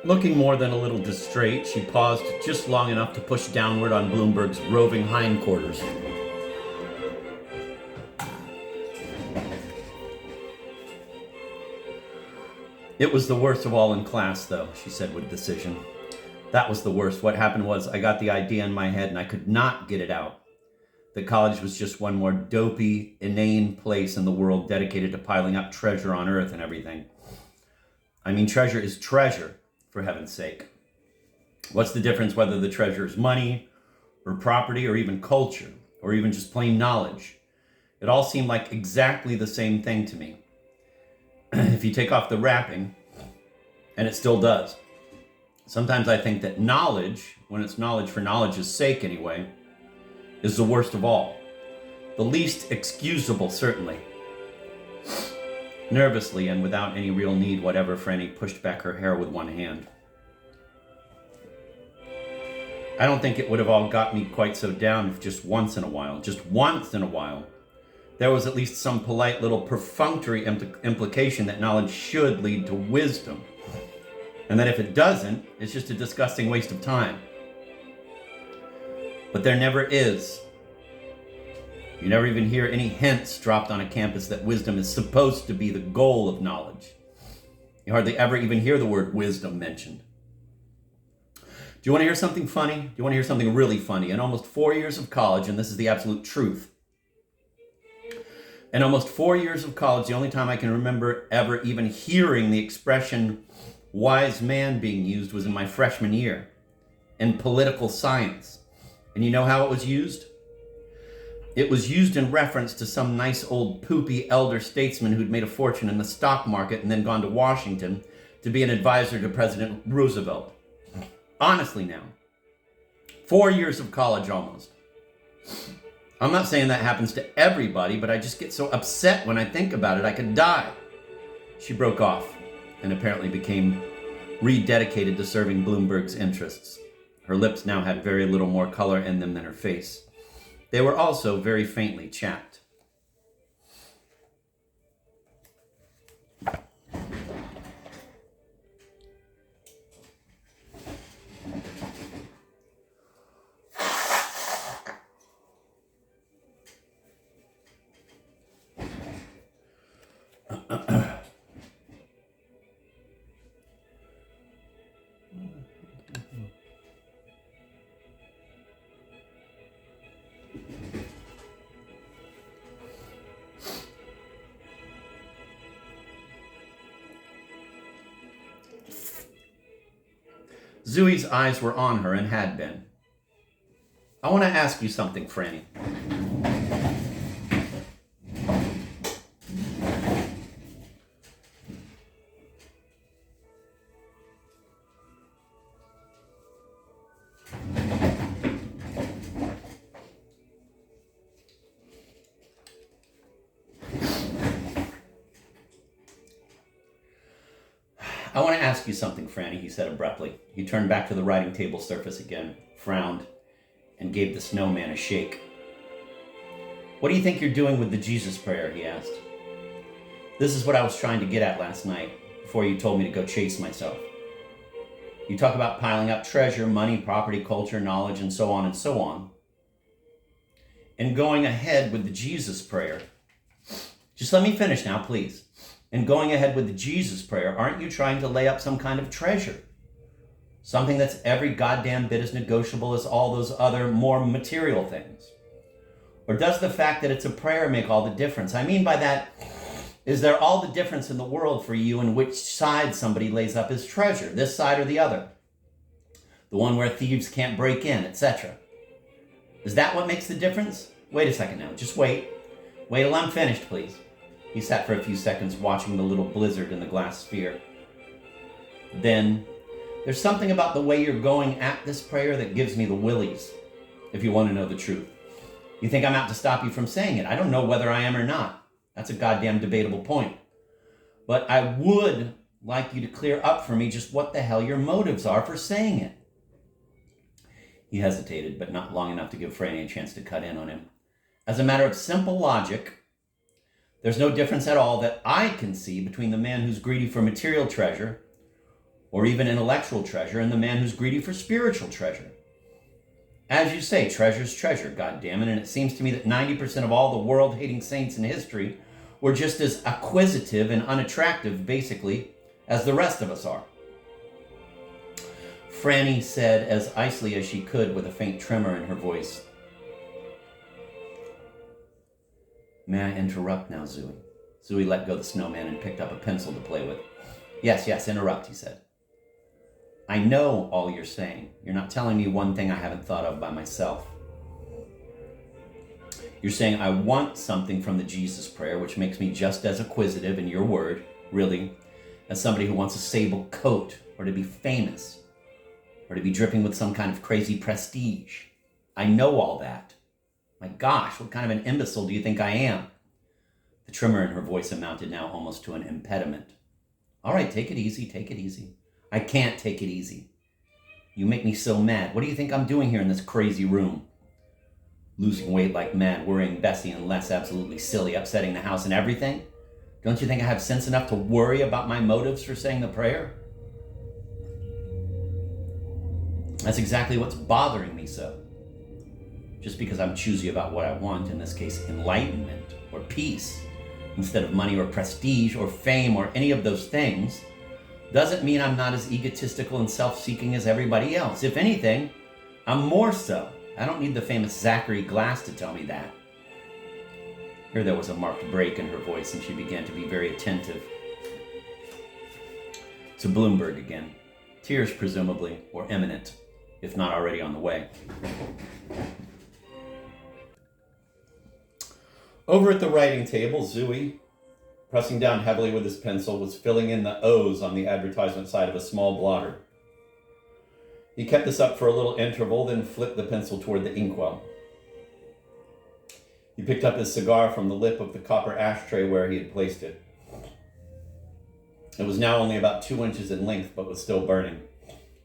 Looking more than a little distrait, she paused just long enough to push downward on Bloomberg's roving hindquarters. It was the worst of all in class, though, she said with decision. That was the worst. What happened was I got the idea in my head and I could not get it out. That college was just one more dopey, inane place in the world dedicated to piling up treasure on earth and everything. I mean, treasure is treasure, for heaven's sake. What's the difference whether the treasure is money or property or even culture or even just plain knowledge? It all seemed like exactly the same thing to me. If you take off the wrapping, and it still does. Sometimes I think that knowledge, when it's knowledge for knowledge's sake anyway, is the worst of all. The least excusable, certainly. Nervously and without any real need whatever, Franny pushed back her hair with one hand. I don't think it would have all got me quite so down if just once in a while, there was at least some polite little perfunctory implication that knowledge should lead to wisdom. And that if it doesn't, it's just a disgusting waste of time. But there never is. You never even hear any hints dropped on a campus that wisdom is supposed to be the goal of knowledge. You hardly ever even hear the word wisdom mentioned. Do you want to hear something funny? Do you want to hear something really funny? In almost 4 years of college, and this is the absolute truth, in almost 4 years of college, the only time I can remember ever even hearing the expression wise man being used was in my freshman year in political science. And you know how it was used? It was used in reference to some nice old poopy elder statesman who'd made a fortune in the stock market and then gone to Washington to be an advisor to President Roosevelt. Honestly now, 4 years of college almost. I'm not saying that happens to everybody, but I just get so upset when I think about it, I could die. She broke off and apparently became rededicated to serving Bloomberg's interests. Her lips now had very little more color in them than her face. They were also very faintly chapped. Zooey's eyes were on her and had been. I want to ask you something, Franny. I want to ask you something, Franny, he said abruptly. He turned back to the writing table surface again, frowned, and gave the snowman a shake. What do you think you're doing with the Jesus prayer, he asked. This is what I was trying to get at last night, before you told me to go chase myself. You talk about piling up treasure, money, property, culture, knowledge, and so on and so on. And going ahead with the Jesus prayer. Just let me finish now, please. And going ahead with the Jesus prayer, aren't you trying to lay up some kind of treasure? Something that's every goddamn bit as negotiable as all those other more material things? Or does the fact that it's a prayer make all the difference? I mean by that, is there all the difference in the world for you in which side somebody lays up his treasure, this side or the other? The one where thieves can't break in, etc. Is that what makes the difference? Wait a second now, just wait. Wait till I'm finished, please. He sat for a few seconds watching the little blizzard in the glass sphere. Then, there's something about the way you're going at this prayer that gives me the willies, if you want to know the truth. You think I'm out to stop you from saying it. I don't know whether I am or not. That's a goddamn debatable point. But I would like you to clear up for me just what the hell your motives are for saying it. He hesitated, but not long enough to give Franny a chance to cut in on him. As a matter of simple logic, there's no difference at all that I can see between the man who's greedy for material treasure or even intellectual treasure in the man who's greedy for spiritual treasure. As you say, treasure's treasure, goddammit, and it seems to me that 90% of all the world-hating saints in history were just as acquisitive and unattractive, basically, as the rest of us are. Franny said as icily as she could with a faint tremor in her voice, "May I interrupt now, Zooey?" Zooey let go of the snowman and picked up a pencil to play with. Yes, interrupt, he said. "I know all you're saying. You're not telling me one thing I haven't thought of by myself. You're saying I want something from the Jesus prayer, which makes me just as acquisitive, in your word, really, as somebody who wants a sable coat, or to be famous, or to be dripping with some kind of crazy prestige. I know all that. My gosh, what kind of an imbecile do you think I am?" The tremor in her voice amounted now almost to an impediment. "All right, take it easy. I can't take it easy. You make me so mad. What do you think I'm doing here in this crazy room? Losing weight like mad, worrying Bessie and Les absolutely silly, upsetting the house and everything? Don't you think I have sense enough to worry about my motives for saying the prayer? That's exactly what's bothering me so. Just because I'm choosy about what I want, in this case enlightenment or peace, instead of money or prestige or fame or any of those things, doesn't mean I'm not as egotistical and self-seeking as everybody else. If anything, I'm more so. I don't need the famous Zachary Glass to tell me that." Here there was a marked break in her voice, and she began to be very attentive to Bloomberg again. Tears, presumably, were imminent, if not already on the way. Over at the writing table, Zooey, pressing down heavily with his pencil, was filling in the O's on the advertisement side of a small blotter. He kept this up for a little interval, then flipped the pencil toward the inkwell. He picked up his cigar from the lip of the copper ashtray where he had placed it. It was now only about 2 inches in length, but was still burning.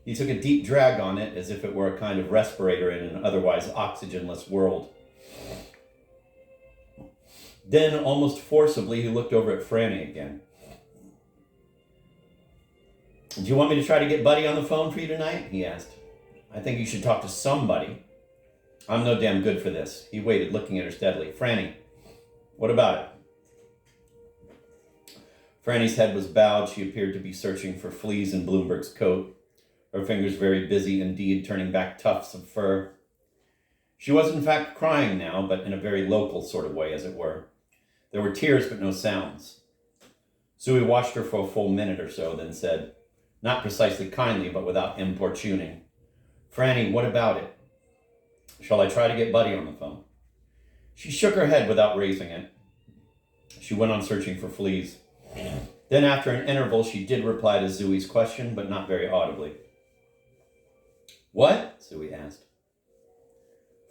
He took a deep drag on it, as if it were a kind of respirator in an otherwise oxygenless world. Then, almost forcibly, he looked over at Franny again. "Do you want me to try to get Buddy on the phone for you tonight?" he asked. "I think you should talk to somebody. I'm no damn good for this." He waited, looking at her steadily. "Franny, what about it?" Franny's head was bowed. She appeared to be searching for fleas in Bloomberg's coat, her fingers very busy indeed, turning back tufts of fur. She was in fact crying now, but in a very local sort of way, as it were. There were tears, but no sounds. Zooey watched her for a full minute or so, then said, not precisely kindly, but without importuning, "Franny, what about it? Shall I try to get Buddy on the phone?" She shook her head without raising it. She went on searching for fleas. Then, after an interval, she did reply to Zooey's question, but not very audibly. "What?" Zooey asked.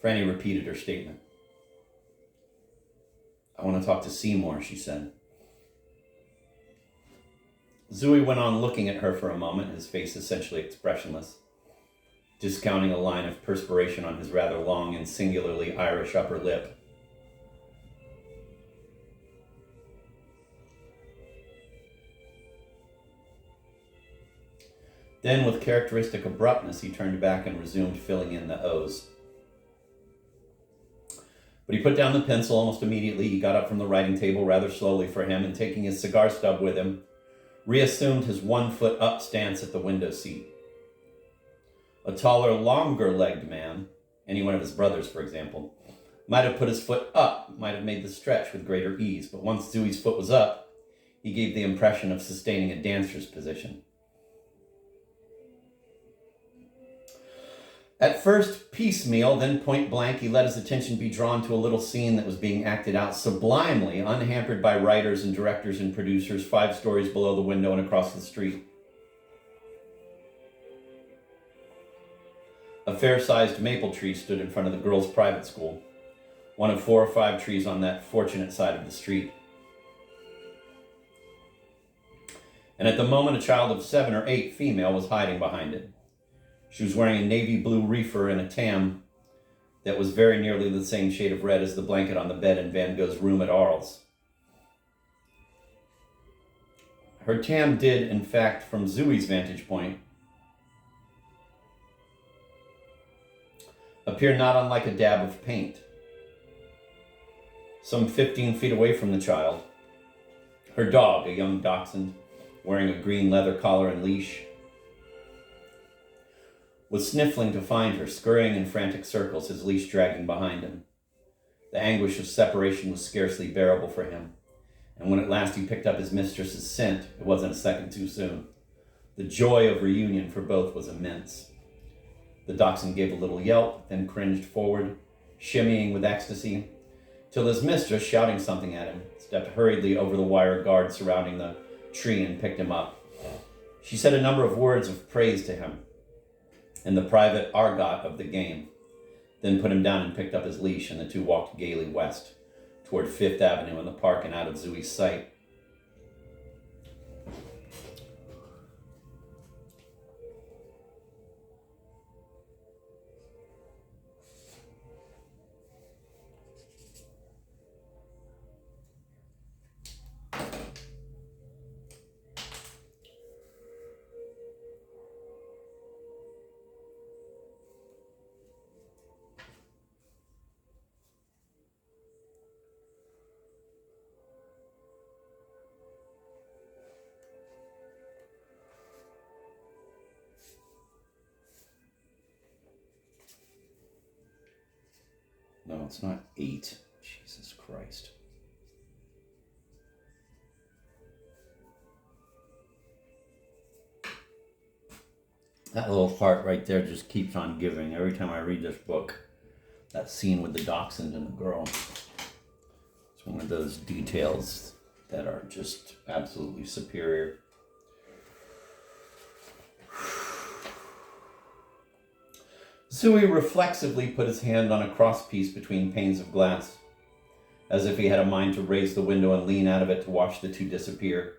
Franny repeated her statement. "I want to talk to Seymour," she said. Zooey went on looking at her for a moment, his face essentially expressionless, discounting a line of perspiration on his rather long and singularly Irish upper lip. Then, with characteristic abruptness, he turned back and resumed filling in the O's. But he put down the pencil almost immediately. He got up from the writing table rather slowly for him, and taking his cigar stub with him, reassumed his 1-foot-up stance at the window seat. A taller, longer-legged man, any one of his brothers, for example, might have put his foot up, might have made the stretch with greater ease, but once Zooey's foot was up, he gave the impression of sustaining a dancer's position. At first piecemeal, then point blank, he let his attention be drawn to a little scene that was being acted out sublimely, unhampered by writers and directors and producers 5 stories below the window and across the street. A fair-sized maple tree stood in front of the girls' private school, one of 4 or 5 trees on that fortunate side of the street. And at the moment, a child of 7 or 8, female, was hiding behind it. She was wearing a navy blue reefer and a tam that was very nearly the same shade of red as the blanket on the bed in Van Gogh's room at Arles. Her tam did, in fact, from Zooey's vantage point, appear not unlike a dab of paint. Some 15 feet away from the child, her dog, a young dachshund, wearing a green leather collar and leash, was sniffling to find her, scurrying in frantic circles, his leash dragging behind him. The anguish of separation was scarcely bearable for him, and when at last he picked up his mistress's scent, it wasn't a second too soon. The joy of reunion for both was immense. The dachshund gave a little yelp, then cringed forward, shimmying with ecstasy, till his mistress, shouting something at him, stepped hurriedly over the wire guard surrounding the tree and picked him up. She said a number of words of praise to him in the private argot of the game, then put him down and picked up his leash, and the two walked gaily west toward Fifth Avenue and the park and out of Zooey's sight. No, it's not 8. Jesus Christ. That little part right there just keeps on giving. Every time I read this book, that scene with the dachshund and the girl. It's one of those details that are just absolutely superior. Zooey reflexively put his hand on a crosspiece between panes of glass, as if he had a mind to raise the window and lean out of it to watch the two disappear.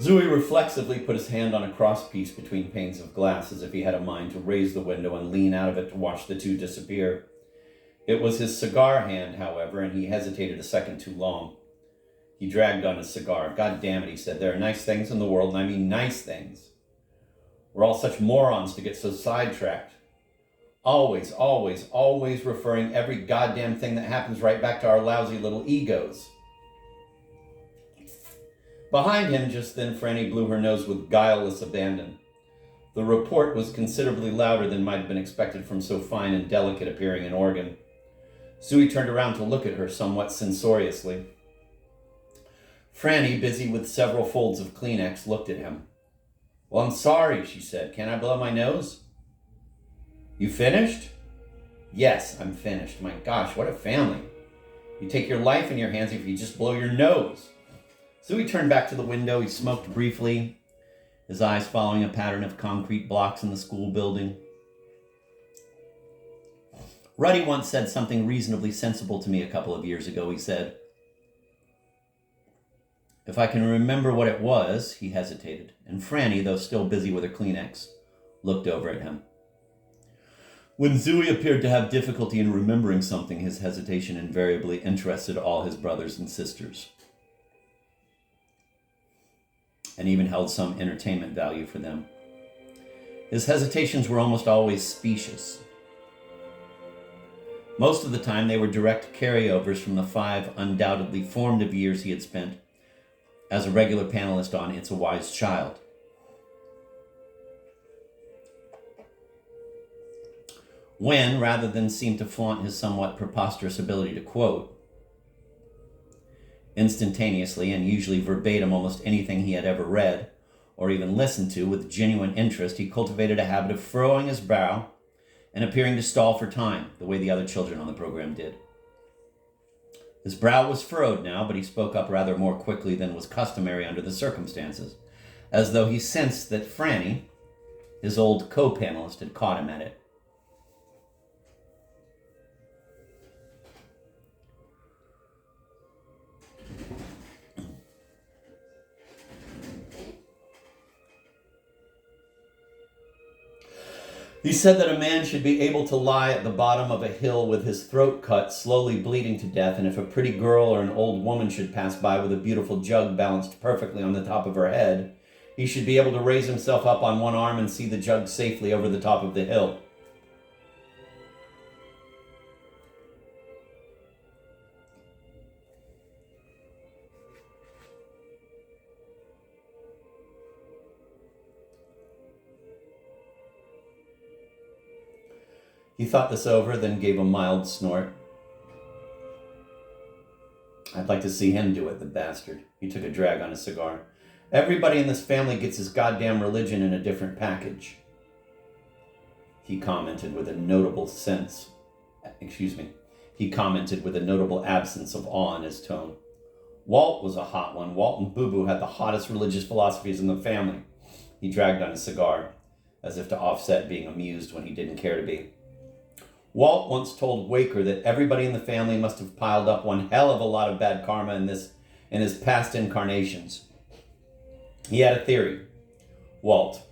Zooey reflexively put his hand on a crosspiece between panes of glass, as if he had a mind to raise the window and lean out of it to watch the two disappear. It was his cigar hand, however, and he hesitated a second too long. He dragged on his cigar. God damn it, he said. There are nice things in the world, and I mean nice things. We're all such morons to get so sidetracked. Always, always, always referring every goddamn thing that happens right back to our lousy little egos. Behind him just then, Franny blew her nose with guileless abandon. The report was considerably louder than might have been expected from so fine and delicate appearing an organ. Zooey turned around to look at her somewhat censoriously. Franny, busy with several folds of Kleenex, looked at him. "Well, I'm sorry," she said. "Can I blow my nose?" "You finished?" "Yes, I'm finished. My gosh, what a family. You take your life in your hands if you just blow your nose." Zooey turned back to the window. He smoked briefly, his eyes following a pattern of concrete blocks in the school building. "Ruddy once said something reasonably sensible to me a couple of years ago," he said. "If I can remember what it was," he hesitated, and Franny, though still busy with her Kleenex, looked over at him. When Zooey appeared to have difficulty in remembering something, his hesitation invariably interested all his brothers and sisters, and even held some entertainment value for them. His hesitations were almost always specious. Most of the time, they were direct carryovers from the 5 undoubtedly formative years he had spent as a regular panelist on It's a Wise Child. When, rather than seem to flaunt his somewhat preposterous ability to quote instantaneously and usually verbatim almost anything he had ever read or even listened to with genuine interest, he cultivated a habit of furrowing his brow and appearing to stall for time, the way the other children on the program did. His brow was furrowed now, but he spoke up rather more quickly than was customary under the circumstances, as though he sensed that Franny, his old co-panelist, had caught him at it. He said that a man should be able to lie at the bottom of a hill with his throat cut, slowly bleeding to death, and if a pretty girl or an old woman should pass by with a beautiful jug balanced perfectly on the top of her head, he should be able to raise himself up on one arm and see the jug safely over the top of the hill. He thought this over, then gave a mild snort. I'd like to see him do it, the bastard. He took a drag on his cigar. Everybody in this family gets his goddamn religion in a different package. He commented with a notable absence of awe in his tone. Walt was a hot one. Walt and Boo Boo had the hottest religious philosophies in the family. He dragged on his cigar, as if to offset being amused when he didn't care to be. Walt once told Waker that everybody in the family must have piled up one hell of a lot of bad karma in his past incarnations. He had a theory, Walt,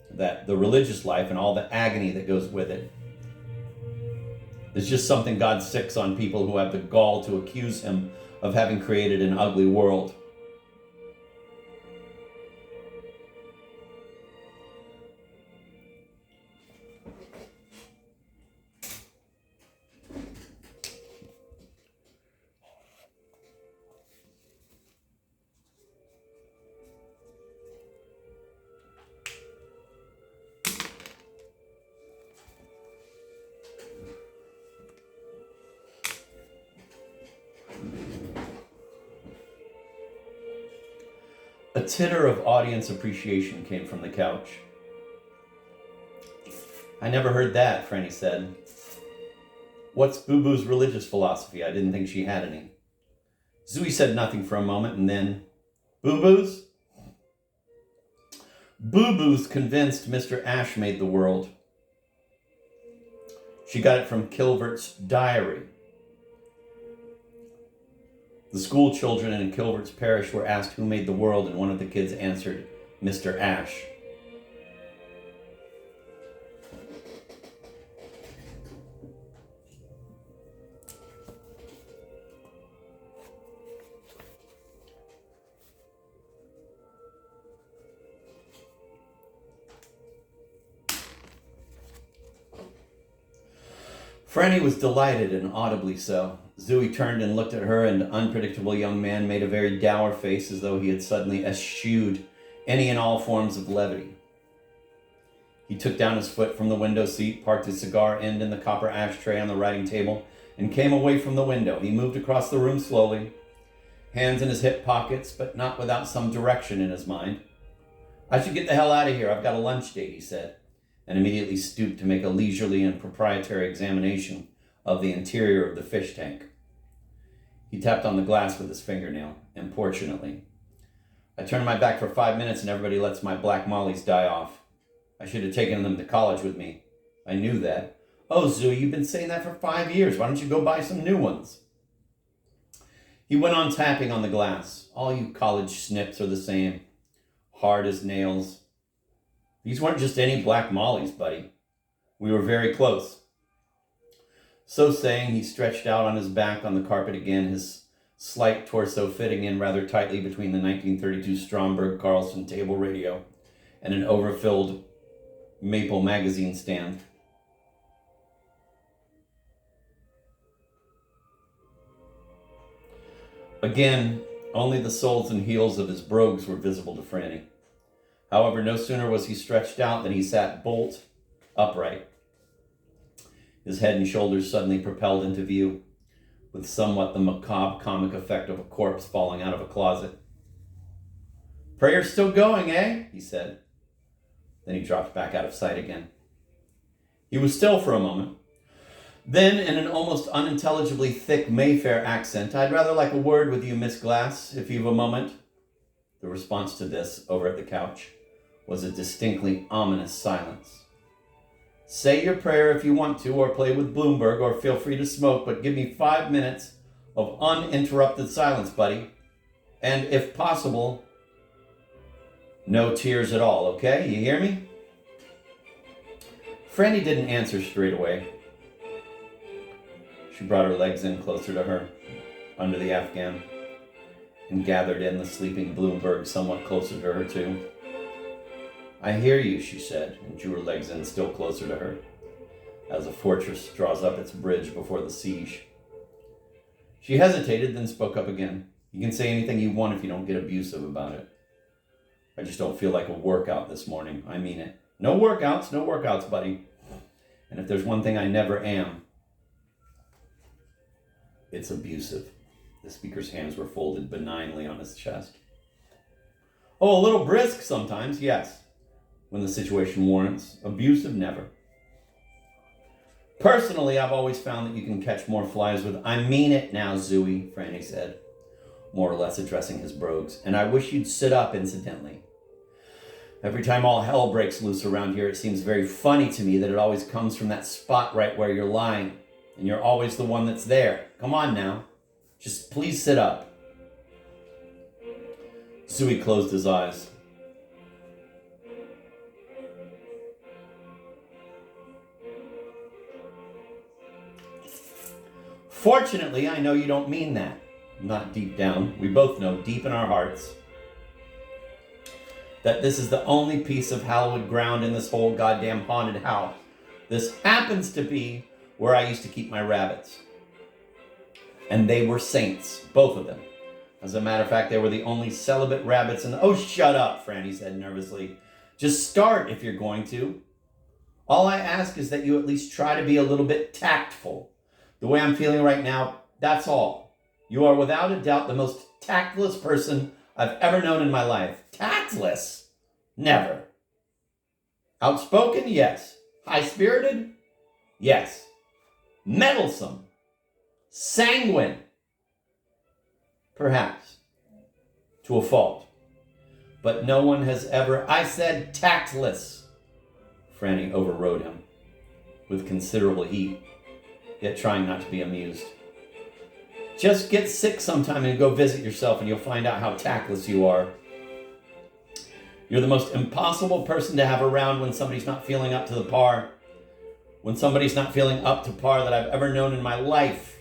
that the religious life and all the agony that goes with it is just something God sicks on people who have the gall to accuse him of having created an ugly world. A titter of audience appreciation came from the couch. I never heard that, Franny said. What's Boo Boo's religious philosophy? I didn't think she had any. Zooey said nothing for a moment and then, Boo Boo's? Boo Boo's convinced Mr. Ash made the world. She got it from Kilvert's diary. The school children in Kilvert's parish were asked who made the world, and one of the kids answered, Mr. Ash. Franny was delighted and audibly so. Zooey turned and looked at her, and the unpredictable young man made a very dour face as though he had suddenly eschewed any and all forms of levity. He took down his foot from the window seat, parked his cigar end in the copper ashtray on the writing table, and came away from the window. He moved across the room slowly, hands in his hip pockets, but not without some direction in his mind. I should get the hell out of here. I've got a lunch date, he said, and immediately stooped to make a leisurely and proprietary examination of the interior of the fish tank. He tapped on the glass with his fingernail, importunately. I turned my back for 5 minutes and everybody lets my black mollies die off. I should have taken them to college with me. I knew that. Oh, Zooey, you've been saying that for 5 years. Why don't you go buy some new ones? He went on tapping on the glass. All you college snips are the same. Hard as nails. These weren't just any black mollies, buddy. We were very close. So saying, he stretched out on his back on the carpet again, his slight torso fitting in rather tightly between the 1932 Stromberg Carlson table radio and an overfilled Maple magazine stand. Again, only the soles and heels of his brogues were visible to Franny. However, no sooner was he stretched out than he sat bolt upright, his head and shoulders suddenly propelled into view, with somewhat the macabre comic effect of a corpse falling out of a closet. Prayer's still going, eh? He said. Then he dropped back out of sight again. He was still for a moment. Then, in an almost unintelligibly thick Mayfair accent, I'd rather like a word with you, Miss Glass, if you've a moment. The response to this, over at the couch, was a distinctly ominous silence. Say your prayer if you want to, or play with Bloomberg, or feel free to smoke, but give me 5 minutes of uninterrupted silence, buddy. And if possible, no tears at all, okay? You hear me? Franny didn't answer straight away. She brought her legs in closer to her, under the Afghan, and gathered in the sleeping Bloomberg somewhat closer to her too. I hear you, she said, and drew her legs in still closer to her, as a fortress draws up its bridge before the siege. She hesitated, then spoke up again. You can say anything you want if you don't get abusive about it. I just don't feel like a workout this morning. I mean it. No workouts, buddy. And if there's one thing I never am, it's abusive. The speaker's hands were folded benignly on his chest. Oh, a little brisk sometimes, yes. When the situation warrants. Abusive, never. Personally, I've always found that you can catch more flies with, I mean it now, Zooey, Franny said, more or less addressing his brogues. And I wish you'd sit up, incidentally. Every time all hell breaks loose around here, it seems very funny to me that it always comes from that spot right where you're lying. And you're always the one that's there. Come on now. Just please sit up. Zooey closed his eyes. Fortunately, I know you don't mean that. Not deep down. We both know deep in our hearts that this is the only piece of hallowed ground in this whole goddamn haunted house. This happens to be where I used to keep my rabbits. And they were saints, both of them. As a matter of fact, they were the only celibate rabbits in the... Oh, shut up, Franny said nervously. Just start if you're going to. All I ask is that you at least try to be a little bit tactful. The way I'm feeling right now, that's all. You are without a doubt the most tactless person I've ever known in my life. Tactless? Never. Outspoken? Yes. High-spirited? Yes. Meddlesome? Sanguine? Perhaps. To a fault. But no one has ever... I said tactless. Franny overrode him with considerable heat, yet trying not to be amused. Just get sick sometime and go visit yourself and you'll find out how tactless you are. You're the most impossible person to have around when somebody's not feeling up to the par. When somebody's not feeling up to par that I've ever known in my life.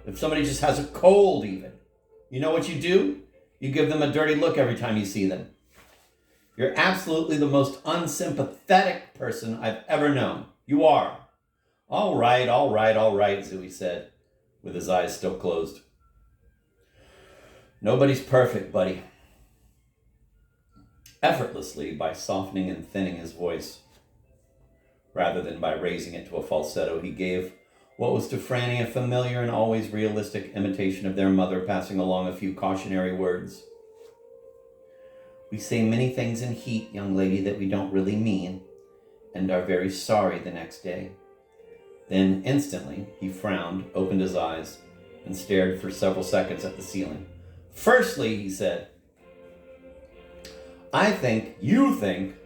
If somebody just has a cold even. You know what you do? You give them a dirty look every time you see them. You're absolutely the most unsympathetic person I've ever known. You are. All right, Zooey said, with his eyes still closed. Nobody's perfect, buddy. Effortlessly, by softening and thinning his voice, rather than by raising it to a falsetto, he gave what was to Franny a familiar and always realistic imitation of their mother, passing along a few cautionary words. We say many things in heat, young lady, that we don't really mean, and are very sorry the next day. Then, instantly, he frowned, opened his eyes, and stared for several seconds at the ceiling. Firstly, he said, you think,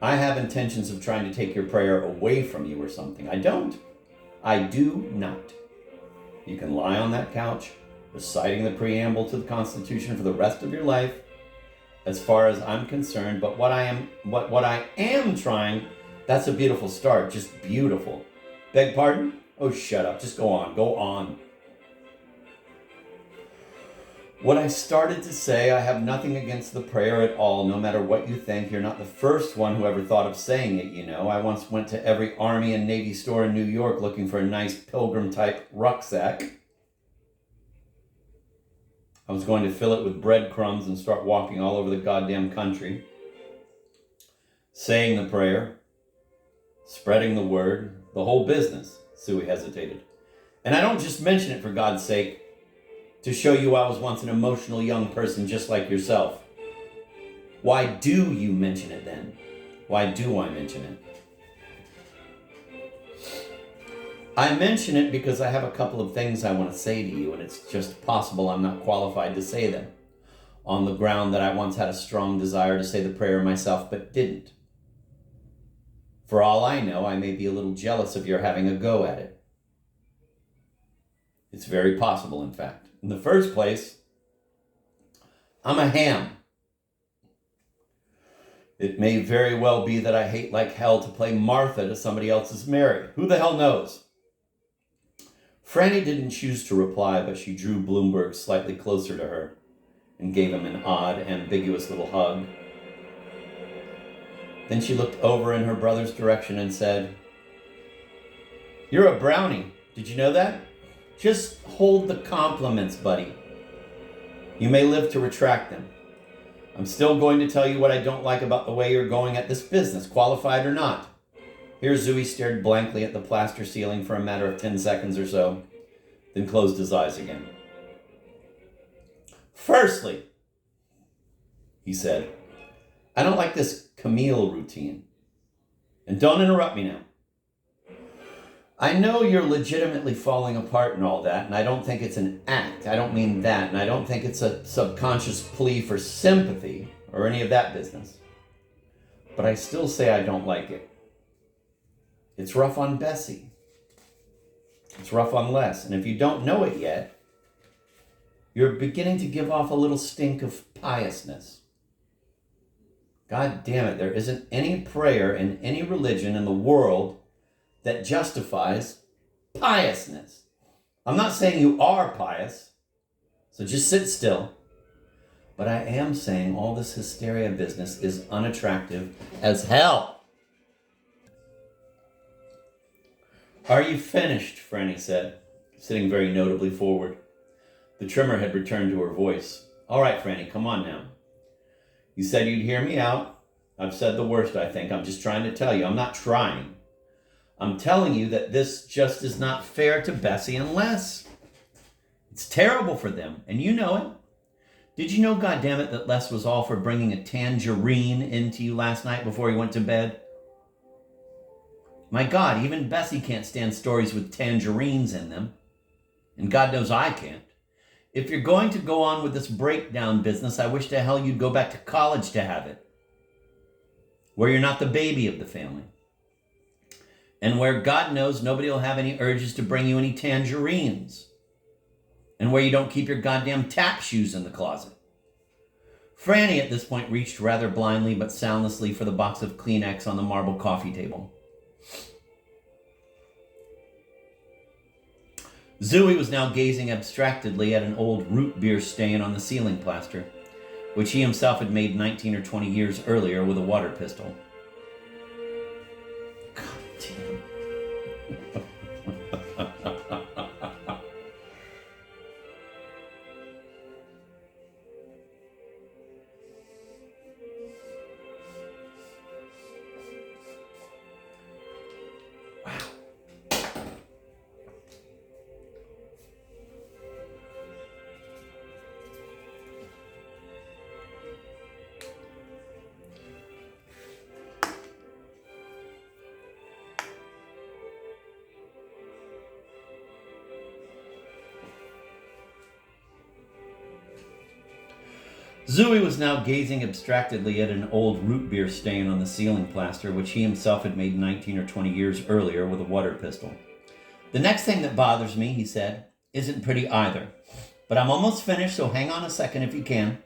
I have intentions of trying to take your prayer away from you or something. I don't. I do not. You can lie on that couch, reciting the preamble to the Constitution for the rest of your life, as far as I'm concerned, but what I am trying, that's a beautiful start, just beautiful. Beg pardon? Oh, shut up. Just go on. What I started to say, I have nothing against the prayer at all, no matter what you think. You're not the first one who ever thought of saying it, you know. I once went to every Army and Navy store in New York looking for a nice pilgrim-type rucksack. I was going to fill it with breadcrumbs and start walking all over the goddamn country, saying the prayer, spreading the word, the whole business. Zooey hesitated. And I don't just mention it for God's sake, to show you I was once an emotional young person just like yourself. Why do you mention it then? Why do I mention it? I mention it because I have a couple of things I want to say to you, and it's just possible I'm not qualified to say them, on the ground that I once had a strong desire to say the prayer myself, but didn't. For all I know, I may be a little jealous of your having a go at it. It's very possible, in fact. In the first place, I'm a ham. It may very well be that I hate like hell to play Martha to somebody else's Mary. Who the hell knows? Franny didn't choose to reply, but she drew Bloomberg slightly closer to her and gave him an odd, ambiguous little hug. Then she looked over in her brother's direction and said, "You're a brownie. Did you know that? Just hold the compliments, buddy. You may live to retract them. I'm still going to tell you what I don't like about the way you're going at this business, qualified or not." Here Zooey stared blankly at the plaster ceiling for a matter of 10 seconds or so, then closed his eyes again. "Firstly," he said, "I don't like this Camille routine. And don't interrupt me now. I know you're legitimately falling apart and all that, and I don't think it's an act. I don't mean that, and I don't think it's a subconscious plea for sympathy or any of that business. But I still say I don't like it. It's rough on Bessie. It's rough on Les, and if you don't know it yet, you're beginning to give off a little stink of piousness. God damn it, there isn't any prayer in any religion in the world that justifies piousness. I'm not saying you are pious, so just sit still. But I am saying all this hysteria business is unattractive as hell." "Are you finished?" Franny said, sitting very notably forward. The tremor had returned to her voice. "All right, Franny, come on now. You said you'd hear me out. I've said the worst, I think. I'm just trying to tell you. I'm not trying. I'm telling you that this just is not fair to Bessie and Les. It's terrible for them, and you know it. Did you know, goddammit, that Les was all for bringing a tangerine into you last night before he went to bed? My God, even Bessie can't stand stories with tangerines in them. And God knows I can't. If you're going to go on with this breakdown business, I wish to hell you'd go back to college to have it. Where you're not the baby of the family. And where God knows nobody will have any urges to bring you any tangerines. And where you don't keep your goddamn tap shoes in the closet." Franny at this point reached rather blindly but soundlessly for the box of Kleenex on the marble coffee table. Zooey was now gazing abstractedly at an old root beer stain on the ceiling plaster, which he himself had made 19 or 20 years earlier with a water pistol. God damn. Zooey was now gazing abstractedly at an old root beer stain on the ceiling plaster, which he himself had made 19 or 20 years earlier with a water pistol. "The next thing that bothers me," he said, "isn't pretty either. But I'm almost finished, so hang on a second if you can.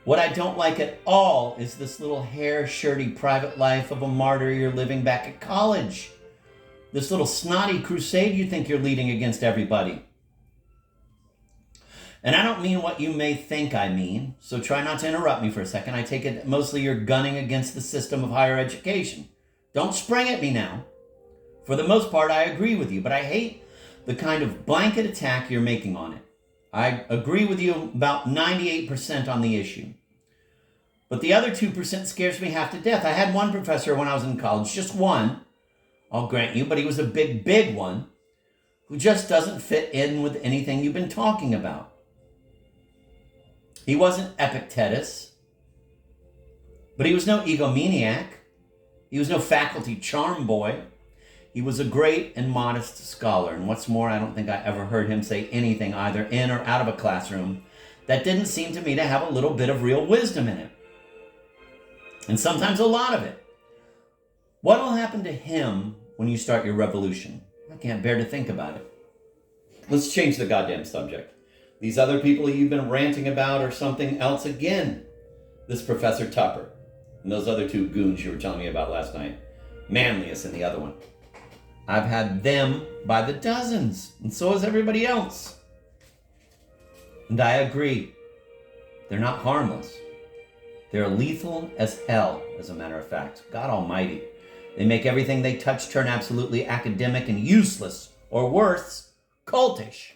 What I don't like at all is this little hair-shirty private life of a martyr you're living back at college. This little snotty crusade you think you're leading against everybody. And I don't mean what you may think I mean, so try not to interrupt me for a second. I take it mostly you're gunning against the system of higher education. Don't spring at me now. For the most part, I agree with you, but I hate the kind of blanket attack you're making on it. I agree with you about 98% on the issue. But the other 2% scares me half to death. I had one professor when I was in college, just one, I'll grant you, but he was a big, big one, who just doesn't fit in with anything you've been talking about. He wasn't Epictetus, but he was no egomaniac. He was no faculty charm boy. He was a great and modest scholar, and what's more, I don't think I ever heard him say anything either in or out of a classroom that didn't seem to me to have a little bit of real wisdom in it. And sometimes a lot of it. What will happen to him when you start your revolution? I can't bear to think about it. Let's change the goddamn subject. These other people you've been ranting about are something else again. This Professor Tupper and those other two goons you were telling me about last night. Manlius and the other one. I've had them by the dozens, and so has everybody else. And I agree. They're not harmless. They're lethal as hell, as a matter of fact. God almighty. They make everything they touch turn absolutely academic and useless, or worse, cultish.